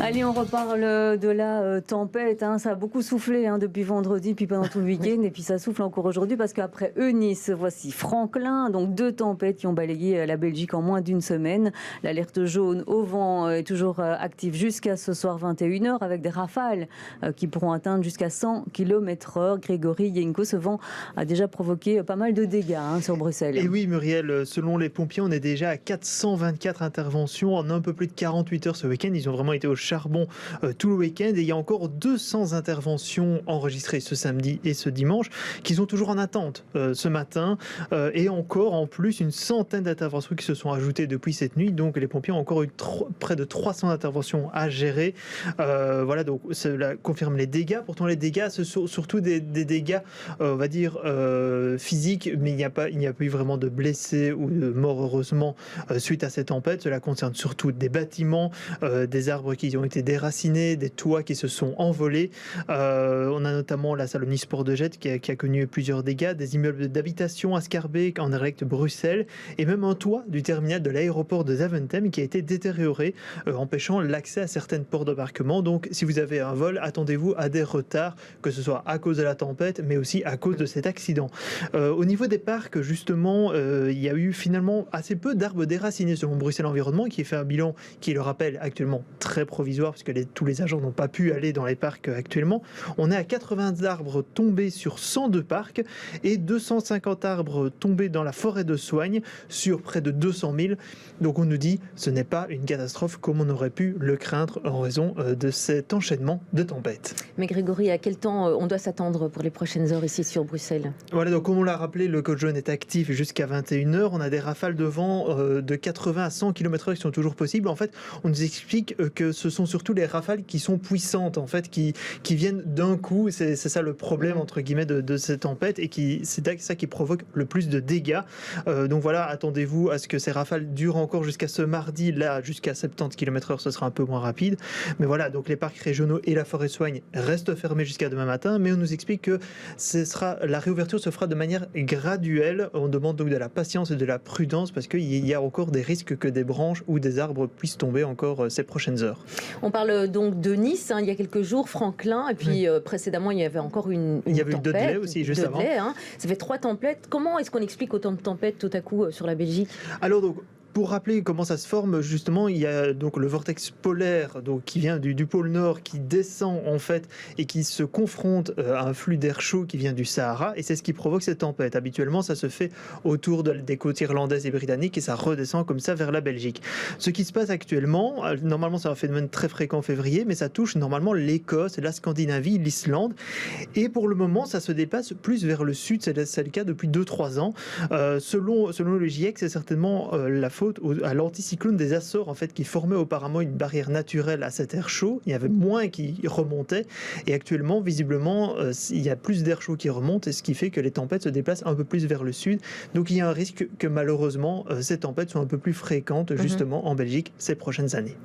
Allez, on reparle de la tempête. Ça a beaucoup soufflé depuis vendredi, puis pendant tout le week-end. Et puis ça souffle encore aujourd'hui parce qu'après Eunice, voici Franklin. Donc 2 tempêtes qui ont balayé la Belgique en moins d'une semaine. L'alerte jaune au vent est toujours active jusqu'à ce soir 21h avec des rafales qui pourront atteindre jusqu'à 100 km/h. Grégory Yenko, ce vent a déjà provoqué pas mal de dégâts sur Bruxelles. Et oui, Muriel, selon les pompiers, on est déjà à 424 interventions en un peu plus de 48 heures ce week-end. Ils ont vraiment été au charbon tout le week-end et il y a encore 200 interventions enregistrées ce samedi et ce dimanche qui sont toujours en attente ce matin et encore en plus une centaine d'interventions qui se sont ajoutées depuis cette nuit. Donc les pompiers ont encore eu près de 300 interventions à gérer. Voilà, donc cela confirme les dégâts. Pourtant les dégâts, ce sont surtout des dégâts, on va dire, physiques, mais il n'y a pas eu vraiment de blessés ou de morts heureusement suite à ces tempêtes. Cela concerne surtout des bâtiments, des arbres qui ont été déracinés, des toits qui se sont envolés. On a notamment la salle omnisport de Jette qui a connu plusieurs dégâts, des immeubles d'habitation à Schaerbeek, en direct Bruxelles, et même un toit du terminal de l'aéroport de Zaventem qui a été détérioré, empêchant l'accès à certaines portes d'embarquement. Donc si vous avez un vol, attendez-vous à des retards, que ce soit à cause de la tempête, mais aussi à cause de cet accident. Au niveau des parcs, justement, il y a eu finalement assez peu d'arbres déracinés selon Bruxelles Environnement, qui fait un bilan qui, le rappelle, actuellement très provisoire, parce que tous les agents n'ont pas pu aller dans les parcs actuellement. On est à 80 arbres tombés sur 102 parcs et 250 arbres tombés dans la forêt de Soignes sur près de 200 000. Donc on nous dit ce n'est pas une catastrophe comme on aurait pu le craindre en raison de cet enchaînement de tempêtes. Mais Grégory, à quel temps on doit s'attendre pour les prochaines heures ici sur Bruxelles ? Voilà, donc comme on l'a rappelé, le code jaune est actif jusqu'à 21h. On a des rafales de vent de 80 à 100 km/h qui sont toujours possibles. En fait, on nous explique que ce sont surtout les rafales qui sont puissantes, en fait, qui viennent d'un coup. C'est ça le problème, entre guillemets, de cette tempête, et c'est ça qui provoque le plus de dégâts. Donc voilà, attendez-vous à ce que ces rafales durent encore jusqu'à ce mardi. Là, jusqu'à 70 km/h, ce sera un peu moins rapide. Mais voilà, donc les parcs régionaux et la forêt Soignes restent fermés jusqu'à demain matin. Mais on nous explique que la réouverture se fera de manière graduelle. On demande donc de la patience et de la prudence parce qu'il y a encore des risques que des branches ou des arbres puissent tomber encore ces prochaines heures. On parle donc de Nice, il y a quelques jours, Franklin, et puis précédemment il y avait encore une il y avait tempête. Eu Dudley aussi, juste avant. Ça fait 3 tempêtes. Comment est-ce qu'on explique autant de tempêtes tout à coup sur la Belgique ? Alors donc, pour rappeler comment ça se forme, justement, il y a donc le vortex polaire qui vient du pôle Nord, qui descend en fait et qui se confronte à un flux d'air chaud qui vient du Sahara, et c'est ce qui provoque cette tempête. Habituellement, ça se fait autour des côtes irlandaises et britanniques et ça redescend comme ça vers la Belgique. Ce qui se passe actuellement, normalement c'est un phénomène très fréquent en février, mais ça touche normalement l'Écosse, la Scandinavie, l'Islande, et pour le moment ça se déplace plus vers le sud. C'est le cas depuis 2-3 ans. Selon le GIEC, c'est certainement la faute à l'anticyclone des Açores, en fait, qui formait auparavant une barrière naturelle à cet air chaud. Il y avait moins qui remontait, et actuellement, visiblement, il y a plus d'air chaud qui remonte, et ce qui fait que les tempêtes se déplacent un peu plus vers le sud. Donc il y a un risque que malheureusement ces tempêtes soient un peu plus fréquentes justement en Belgique ces prochaines années.